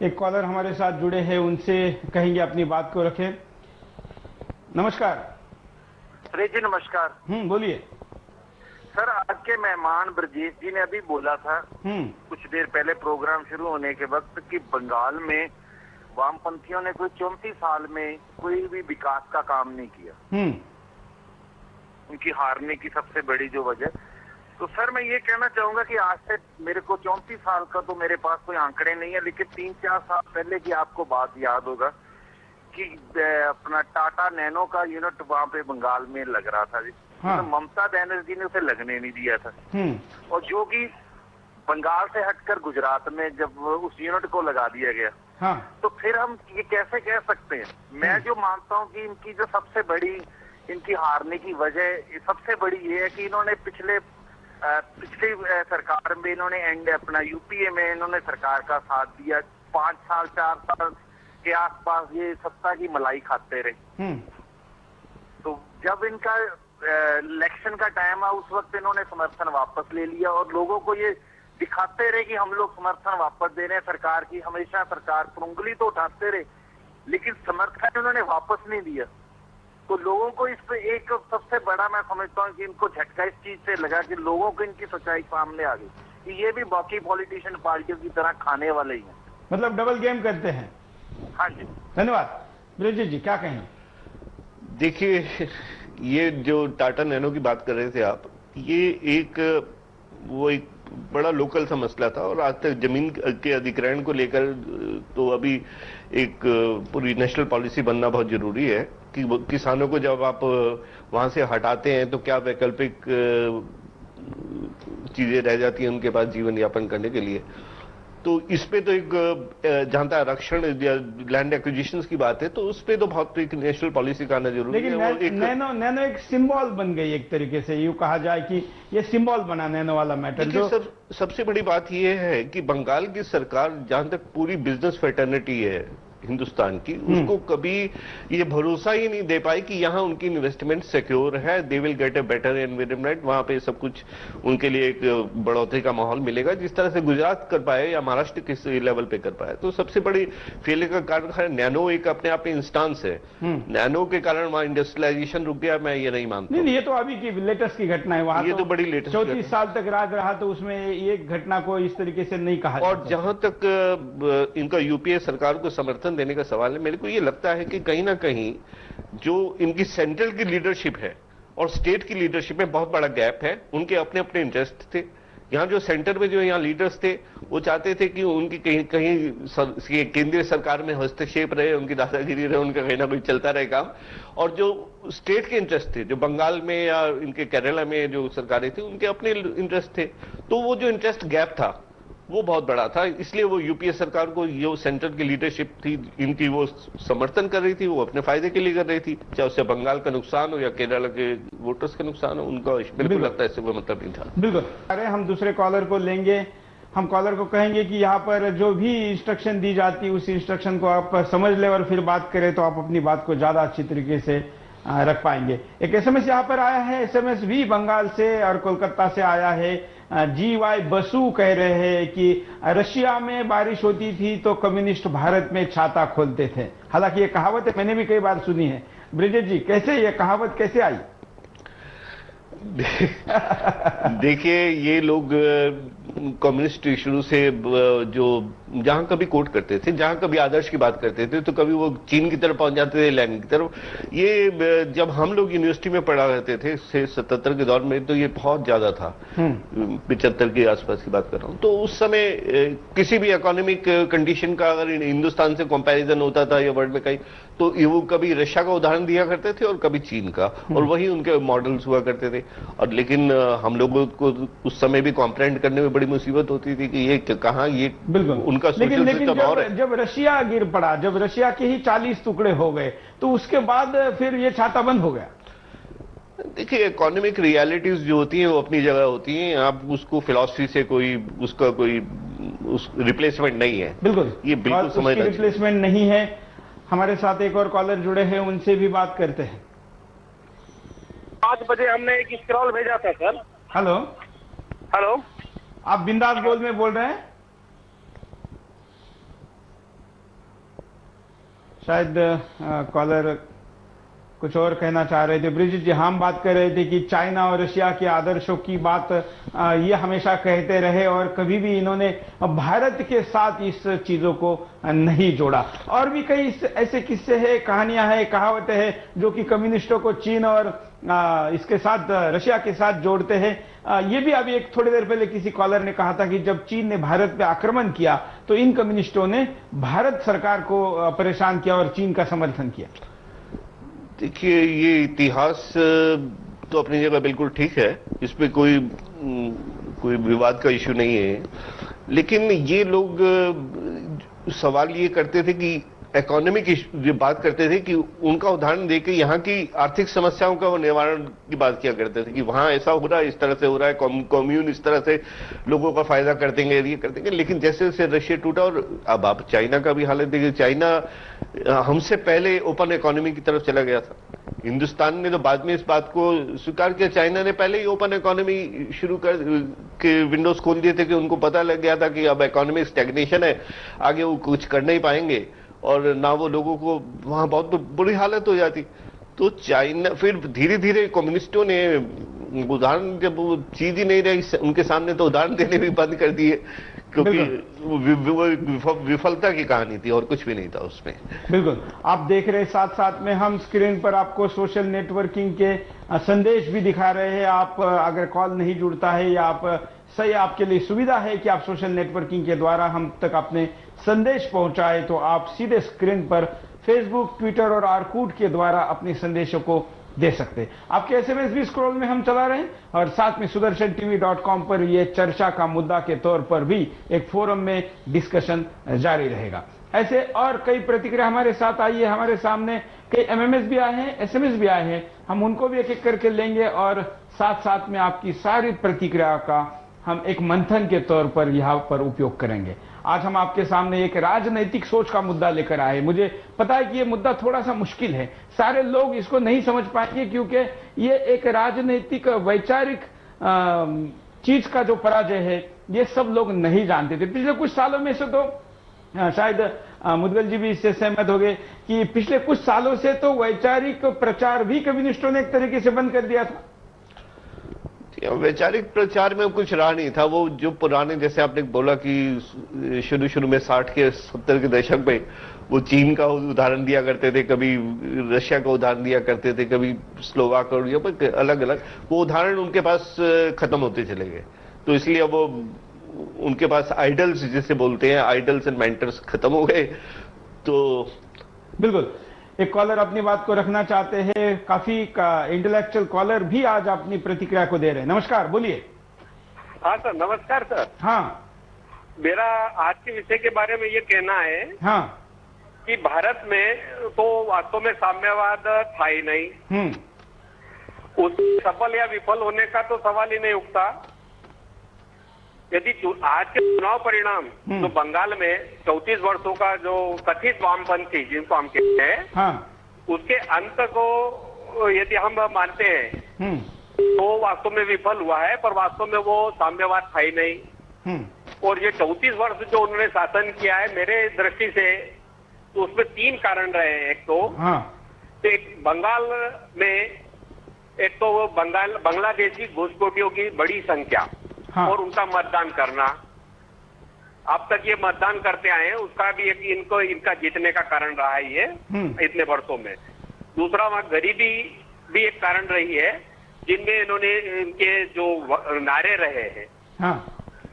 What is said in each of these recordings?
एक कॉलर हमारे साथ जुड़े हैं, उनसे कहेंगे अपनी बात को रखें। नमस्कार। अरे जी नमस्कार। बोलिए सर, आज के मेहमान ब्रजेश जी ने अभी बोला था कुछ देर पहले प्रोग्राम शुरू होने के वक्त कि बंगाल में वामपंथियों ने कोई 34 साल में कोई भी विकास का काम नहीं किया। उनकी हारने की सबसे बड़ी जो वजह। तो सर मैं ये कहना चाहूंगा कि आज से मेरे को 34 साल का तो मेरे पास कोई आंकड़े नहीं है, लेकिन 3-4 साल पहले की आपको बात याद होगा कि अपना टाटा नैनो का यूनिट वहां पे बंगाल में लग रहा था जी। हाँ। तो ममता बनर्जी ने उसे लगने नहीं दिया था। और जो कि बंगाल से हटकर गुजरात में जब उस यूनिट को लगा दिया गया, हाँ। तो फिर हम ये कैसे कह सकते हैं? मैं जो मानता हूँ कि इनकी जो सबसे बड़ी इनकी हारने की वजह सबसे बड़ी ये है कि इन्होंने पिछली सरकार में इन्होंने अपना यूपीए में इन्होंने सरकार का साथ दिया। 4 साल के आसपास ये सत्ता की मलाई खाते रहे। तो जब इनका इलेक्शन का टाइम आया उस वक्त इन्होंने समर्थन वापस ले लिया और लोगों को ये दिखाते रहे कि हम लोग समर्थन वापस दे रहे हैं सरकार की। हमेशा सरकार पर उंगली तो उठाते रहे, लेकिन समर्थन उन्होंने वापस नहीं दिया। तो लोगों को इस पे एक सबसे बड़ा मैं समझता हूँ कि इनको झटका इस चीज से लगा कि लोगों को इनकी सच्चाई सामने आ गई कि ये भी बाकी पॉलिटिशियन पार्टियों की तरह खाने वाले ही हैं। मतलब डबल गेम करते हैं। हाँ जी, धन्यवाद। ब्रजेश जी क्या कहेंगे? देखिए, ये जो टाटा नैनो की बात कर रहे थे आप, ये एक बड़ा लोकल सा मसला था और आज तक जमीन के अधिग्रहण को लेकर तो अभी एक पूरी नेशनल पॉलिसी बनना बहुत जरूरी है कि किसानों को जब आप वहां से हटाते हैं तो क्या वैकल्पिक चीजें रह जाती हैं उनके पास जीवन यापन करने के लिए। तो इस पे तो एक जहां तक आरक्षण लैंड एक्विजिशंस की बात है तो उस पे तो बहुत एक नेशनल पॉलिसी का आना जरूरी है। लेकिन नैनो एक सिंबल बन गई एक तरीके से, यूं कहा जाए कि ये सिंबल बना नैनो वाला मैटर। जो सबसे बड़ी बात ये है कि बंगाल की सरकार जहां तक पूरी बिजनेस फ्रेटर्निटी है हिंदुस्तान की, उसको कभी ये भरोसा ही नहीं दे पाई कि यहाँ उनकी इन्वेस्टमेंट सिक्योर है, they will get a better environment, वहां पे सब कुछ उनके लिए एक बढ़ोतरी का माहौल मिलेगा जिस तरह से गुजरात कर पाए या महाराष्ट्र किस लेवल पे कर पाए। तो सबसे बड़ी फेलियर का कारण है नैनो एक अपने आप में इंस्टांस है। नैनो के कारण वहां इंडस्ट्रियलाइजेशन रुक गया, मैं ये नहीं मानता। नहीं, ये तो अभी की लेटेस्ट की घटना है। वहां ये तो बड़ी लेटेस्ट 34 साल तक राज रहा तो उसमें एक घटना को इस तरीके से नहीं कहा। और जहां तक इनका यूपीए सरकार को समर्थन देने का सवाल है, मेरे को ये लगता है कि कहीं ना कहीं जो इनकी सेंट्रल की लीडरशिप है और स्टेट की लीडरशिप में बहुत बड़ा गैप है। उनके अपने अपने इंटरेस्ट थे। यहाँ जो सेंटर में जो यहाँ लीडर्स थे वो चाहते थे कि उनकी कहीं कहीं केंद्रीय सरकार में हस्तक्षेप रहे, उनकी दादागिरी रहे, उनका कहीं ना कहीं चलता रहे काम। और जो स्टेट के इंटरेस्ट थे, जो बंगाल में या इनके केरला में जो सरकारें थी उनके अपने इंटरेस्ट थे, तो वो जो इंटरेस्ट गैप था वो बहुत बड़ा था। इसलिए वो यूपीए सरकार को जो सेंटर की लीडरशिप थी इनकी वो समर्थन कर रही थी, वो अपने फायदे के लिए कर रही थी, चाहे उससे बंगाल का नुकसान हो या केरला के वोटर्स का नुकसान हो, उनका बिल्कुल लगता है इससे कोई मतलब नहीं था। बिल्कुल। अरे हम दूसरे कॉलर को लेंगे। हम कॉलर को कहेंगे कि यहाँ पर जो भी इंस्ट्रक्शन दी जाती है उस इंस्ट्रक्शन को आप समझ ले और फिर बात करें तो आप अपनी बात को ज्यादा अच्छी तरीके से रख पाएंगे। एक एसएमएस यहाँ पर आया है, एसएमएस भी बंगाल से और कोलकाता से आया है। जीवाई बसु कह रहे हैं कि रशिया में बारिश होती थी तो कम्युनिस्ट भारत में छाता खोलते थे। हालांकि ये कहावत है, मैंने भी कई बार सुनी है। ब्रिजेश जी, कैसे ये कहावत कैसे आई? देखिए, ये लोग कम्युनिस्ट शुरू से जो जहां कभी कोट करते थे, जहां कभी आदर्श की बात करते थे तो कभी वो चीन की तरफ पहुंच जाते थे, लेनिन की तरफ। ये जब हम लोग यूनिवर्सिटी में पढ़ा करते थे 77 के दौर में तो ये बहुत ज्यादा था। 75 के आसपास की बात कर रहा हूं। तो उस समय किसी भी इकोनॉमिक कंडीशन का अगर हिंदुस्तान से कंपैरिजन होता था या वर्ल्ड में कहीं, तो वो कभी रशिया का उदाहरण दिया करते थे और कभी चीन का, और वही उनके मॉडल्स हुआ करते थे। और लेकिन हम लोगों को उस समय भी कॉम्प्रेहेंड करने में बड़ी मुसीबत होती थी कि ये कहाँ ये उनका लेकिन जब रशिया गिर पड़ा, जब रशिया के ही 40 टुकड़े हो गए तो उसके बाद फिर ये छाता बंद हो गया। देखिए, इकोनॉमिक रियलिटीज जो होती हैं वो अपनी जगह होती हैं। आप उसको फिलॉसफी से उसका कोई रिप्लेसमेंट नहीं है। बिल्कुल, ये बिल्कुल समझना रिप्लेसमेंट नहीं है। हमारे साथ एक और कॉलर जुड़े हैं, उनसे भी बात करते हैं। 5 बजे हमने एक स्क्रॉल भेजा था सर। हेलो हेलो, आप बिंदास गोल में बोल रहे हैं? शायद कॉलर कुछ और कहना चाह रहे थे। ब्रिजेश जी, हम बात कर रहे थे कि चाइना और रशिया के आदर्शों की बात ये हमेशा कहते रहे और कभी भी इन्होंने भारत के साथ इस चीजों को नहीं जोड़ा। और भी कई ऐसे किस्से हैं, कहानियां हैं, कहावतें हैं जो कि कम्युनिस्टों को चीन और इसके साथ रशिया के साथ जोड़ते हैं। ये भी अभी एक थोड़ी देर पहले किसी कॉलर ने कहा था कि जब चीन ने भारत पे आक्रमण किया तो इन कम्युनिस्टों ने भारत सरकार को परेशान किया और चीन का समर्थन किया। देखिए, ये इतिहास तो अपनी जगह बिल्कुल ठीक है, इसमें कोई विवाद का इश्यू नहीं है। लेकिन ये लोग सवाल ये करते थे कि इकोनॉमिक बात करते थे कि उनका उदाहरण देके यहाँ की आर्थिक समस्याओं का वो निवारण की बात किया करते थे कि वहां ऐसा हो रहा है, इस तरह से हो रहा है, कम्यून इस तरह से लोगों का फायदा कर देंगे, ये कर देंगे। लेकिन जैसे जैसे रशिया टूटा, और अब आप चाइना का भी हालत देखिए, चाइना हमसे पहले ओपन इकोनॉमी की तरफ चला गया था। हिंदुस्तान ने तो बाद में इस बात को स्वीकार किया, चाइना ने पहले ही ओपन इकोनॉमी शुरू कर के विंडोज खोल दिए थे कि उनको पता लग गया था कि अब इकोनॉमिक स्टैग्नेशन है, आगे वो कुछ कर नहीं पाएंगे और ना वो लोगों को वहां बहुत बुरी हालत हो जाती। तो चाइना फिर धीरे धीरे कम्युनिस्टों ने उदाहरण, जब वो चीज ही नहीं रही उनके सामने तो उदाहरण देने भी बंद कर दिए, क्योंकि वो विफलता की कहानी थी और कुछ भी नहीं था उसमें। बिल्कुल, आप देख रहे साथ साथ में हम स्क्रीन पर आपको सोशल नेटवर्किंग के संदेश भी दिखा रहे हैं। आप अगर कॉल नहीं जुड़ता है या आप सही, आपके लिए सुविधा है कि आप सोशल नेटवर्किंग के द्वारा हम तक अपने संदेश पहुंचाए, तो आप सीधे स्क्रीन पर फेसबुक, ट्विटर और आर्कूट के द्वारा अपने संदेशों को दे सकते। आपके एसएमएस भी स्क्रॉल में हम चला रहे हैं और साथ में sudarshan-tv.com पर ये चर्चा का मुद्दा के तौर पर भी एक फोरम में डिस्कशन जारी रहेगा। ऐसे और कई प्रतिक्रिया हमारे साथ आई है, हमारे सामने कई एमएमएस भी आए हैं, एसएमएस भी आए हैं, हम उनको भी एक एक करके लेंगे और साथ साथ में आपकी सारी प्रतिक्रिया का हम एक मंथन के तौर पर यहाँ पर उपयोग करेंगे। आज हम आपके सामने एक राजनैतिक सोच का मुद्दा लेकर आए। मुझे पता है कि ये मुद्दा थोड़ा सा मुश्किल है, सारे लोग इसको नहीं समझ पाएंगे क्योंकि ये एक राजनैतिक वैचारिक चीज का जो पराजय है ये सब लोग नहीं जानते थे। पिछले कुछ सालों में से तो शायद मुदगल जी भी इससे सहमत हो गए कि पिछले कुछ सालों से तो वैचारिक प्रचार भी कम्युनिस्टों ने एक तरीके से बंद कर दिया था। वैचारिक प्रचार में कुछ रहा नहीं था। वो जो पुराने, जैसे आपने बोला कि शुरू में 60 के 70 के दशक में वो चीन का उदाहरण दिया करते थे, कभी रशिया का उदाहरण दिया करते थे, कभी स्लोवाक और अलग अलग, वो उदाहरण उनके पास खत्म होते चले गए। तो इसलिए अब वो उनके पास आइडल्स जिसे बोलते हैं, आइडल्स एंड मेंटर्स खत्म हो गए। तो बिल्कुल, एक कॉलर अपनी बात को रखना चाहते हैं, काफी इंटेलेक्चुअल कॉलर भी आज अपनी प्रतिक्रिया को दे रहे हैं। नमस्कार, बोलिए। हाँ सर, नमस्कार सर। हाँ, मेरा आज के विषय के बारे में ये कहना है हाँ, कि भारत में तो वास्तव में साम्यवाद था ही नहीं। उस सफल या विफल होने का तो सवाल ही नहीं उठता। यदि आज के चुनाव परिणाम तो बंगाल में 34 वर्षों का जो कथित वामपंथी जिनको हम कहते हैं, हाँ, उसके अंत को यदि हम मानते हैं तो वास्तव में विफल हुआ है, पर वास्तव में वो साम्यवाद था ही नहीं। और ये 34 वर्ष जो उन्होंने शासन किया है, मेरे दृष्टि से तो उसमें 3 कारण रहे हैं। एक तो एक बंगाल में, एक तो वो बांग्लादेशी घुसपैठियों की बड़ी संख्या, हाँ, और उनका मतदान करना, अब तक ये मतदान करते आए हैं, उसका भी एक इनका जीतने का कारण रहा है ये इतने वर्षों में। दूसरा, वहां गरीबी भी एक कारण रही है, जिनमें इन्होंने इनके जो नारे रहे हैं, हाँ,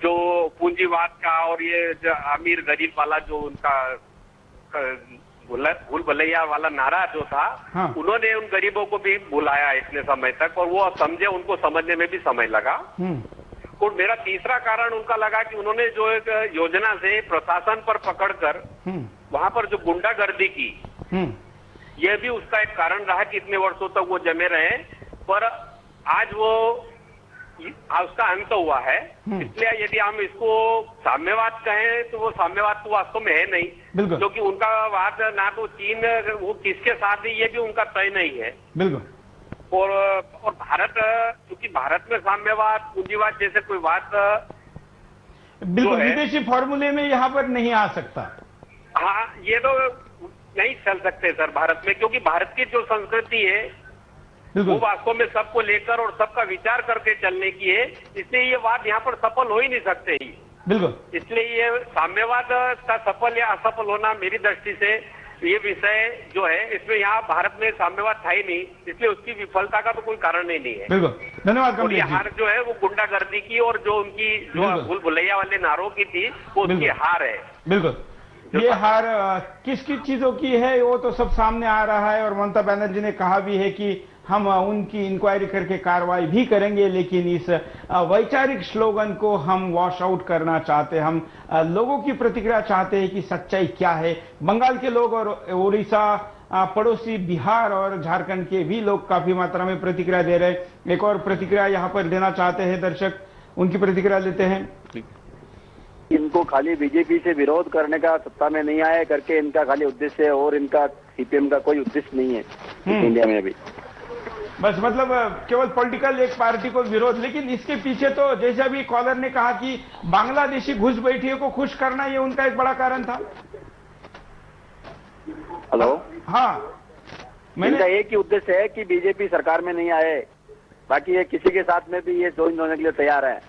जो पूंजीवाद का और ये जो अमीर गरीब वाला जो उनका भूल भलैया वाला नारा जो था, हाँ, उन्होंने उन गरीबों को भी बुलाया इतने समय तक, और वो समझे, उनको समझने में भी समय लगा। और मेरा तीसरा कारण उनका लगा कि उन्होंने जो एक योजना से प्रशासन पर पकड़कर वहां पर जो गुंडागर्दी की, यह भी उसका एक कारण रहा कि इतने वर्षों तक वो जमे रहे। पर आज वो उसका अंत हुआ है। इसलिए यदि हम इसको साम्यवाद कहें तो वो साम्यवाद तो वास्तव में है नहीं, क्योंकि उनका वाद ना तो चीन वो किसके साथ है ये भी उनका तय नहीं है। बिल्कुल। और भारत, क्योंकि भारत में साम्यवाद, पूंजीवाद जैसे कोई बात बिल्कुल विदेशी फॉर्मूले में यहाँ पर नहीं आ सकता। हाँ, ये तो नहीं चल सकते सर भारत में, क्योंकि भारत की जो संस्कृति है वो वास्तव में सबको लेकर और सबका विचार करके चलने की है, इसलिए ये बात यहाँ पर सफल हो ही नहीं सकते ही। बिल्कुल, इसलिए ये साम्यवाद का सफल या असफल होना मेरी दृष्टि से ये विषय जो है इसमें यहाँ भारत में साम्यवाद था ही नहीं, इसलिए उसकी विफलता का तो कोई कारण ही नहीं है। बिल्कुल, धन्यवाद। और ये हार जो है वो गुंडागर्दी की और जो उनकी जो भूल भुलैया वाले नारों की थी वो उसकी हार है। बिल्कुल, ये हार किस किस चीजों की है वो तो सब सामने आ रहा है, और ममता बनर्जी ने कहा भी है कि हम उनकी इंक्वायरी करके कार्रवाई भी करेंगे, लेकिन इस वैचारिक स्लोगन को हम वॉश आउट करना चाहते हैं। हम लोगों की प्रतिक्रिया चाहते हैं कि सच्चाई क्या है। बंगाल के लोग और उड़ीसा, पड़ोसी बिहार और झारखंड के भी लोग काफी मात्रा में प्रतिक्रिया दे रहे हैं। एक और प्रतिक्रिया यहाँ पर देना चाहते हैं दर्शक, उनकी प्रतिक्रिया लेते हैं। इनको खाली बीजेपी से विरोध करने का, सत्ता में नहीं आए करके इनका खाली उद्देश्य है, और इनका सीपीएम का कोई उद्देश्य नहीं है इंडिया में अभी। बस मतलब केवल पॉलिटिकल एक पार्टी को विरोध, लेकिन इसके पीछे तो जैसे अभी कॉलर ने कहा कि बांग्लादेशी घुसपैठियों को खुश करना ये उनका एक बड़ा कारण था। हेलो, हाँ, इनका एक ही उद्देश्य है कि बीजेपी सरकार में नहीं आए, बाकी ये किसी के साथ में भी ये ज्वाइन होने के लिए तैयार है।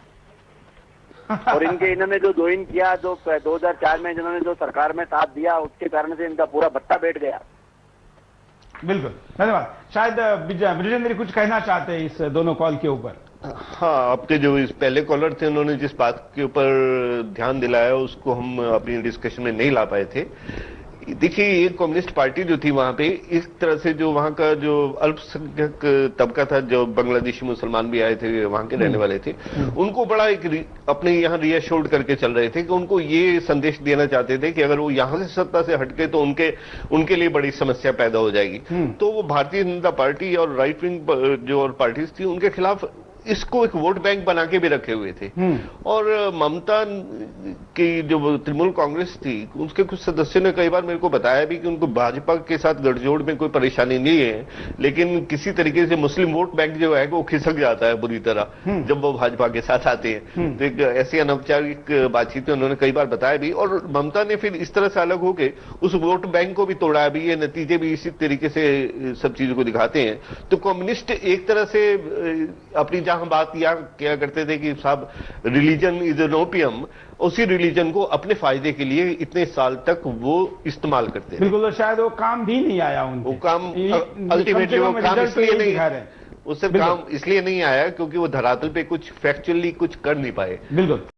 और इन्होंने जो ज्वाइन किया, जो 2004 में जिन्होंने जो सरकार में साथ दिया, उसके कारण से इनका पूरा भट्टा बैठ गया। बिल्कुल, धन्यवाद। शायद ब्रिजेंद्र कुछ कहना चाहते हैं इस दोनों कॉल के ऊपर। हाँ, आपके जो इस पहले कॉलर थे उन्होंने जिस बात के ऊपर ध्यान दिलाया उसको हम अपनी डिस्कशन में नहीं ला पाए थे। देखिए, ये कम्युनिस्ट पार्टी जो थी वहां पे इस तरह से जो वहां का जो अल्पसंख्यक तबका था, जो बांग्लादेशी मुसलमान भी आए थे, वहां के रहने वाले थे, उनको बड़ा एक अपने यहाँ रिएश्योर्ड करके चल रहे थे कि उनको ये संदेश देना चाहते थे कि अगर वो यहाँ से सत्ता से हटके तो उनके लिए बड़ी समस्या पैदा हो जाएगी। तो वो भारतीय जनता पार्टी और राइट विंग जो और पार्टीज थी उनके खिलाफ इसको एक वोट बैंक बना के भी रखे हुए थे। और ममता की जो तृणमूल कांग्रेस थी उसके कुछ सदस्यों ने कई बार मेरे को बताया भी कि उनको भाजपा के साथ गठजोड़ में कोई परेशानी नहीं है, लेकिन किसी तरीके से मुस्लिम वोट बैंक जो है वो खिसक जाता है बुरी तरह जब वो भाजपा के साथ आते हैं। तो एक ऐसी अनौपचारिक बातचीत उन्होंने कई बार बताया भी, और ममता ने फिर इस तरह से अलग होकर उस वोट बैंक को भी तोड़ा भी। ये नतीजे भी इसी तरीके से सब चीजों को दिखाते हैं। तो कम्युनिस्ट एक तरह से अपनी जहां बात या क्या करते थे कि साहब रिलीजन इज एन ओपियम, उसी रिलीजन को अपने फायदे के लिए इतने साल तक वो इस्तेमाल करते थे। बिल्कुल, शायद वो काम भी नहीं आया उनको। वो काम अल्टीमेटली वो काम इसलिए नहीं, उससे काम इसलिए नहीं आया क्योंकि वो धरातल पे कुछ फैक्चुअली कुछ कर नहीं पाए। बिल्कुल।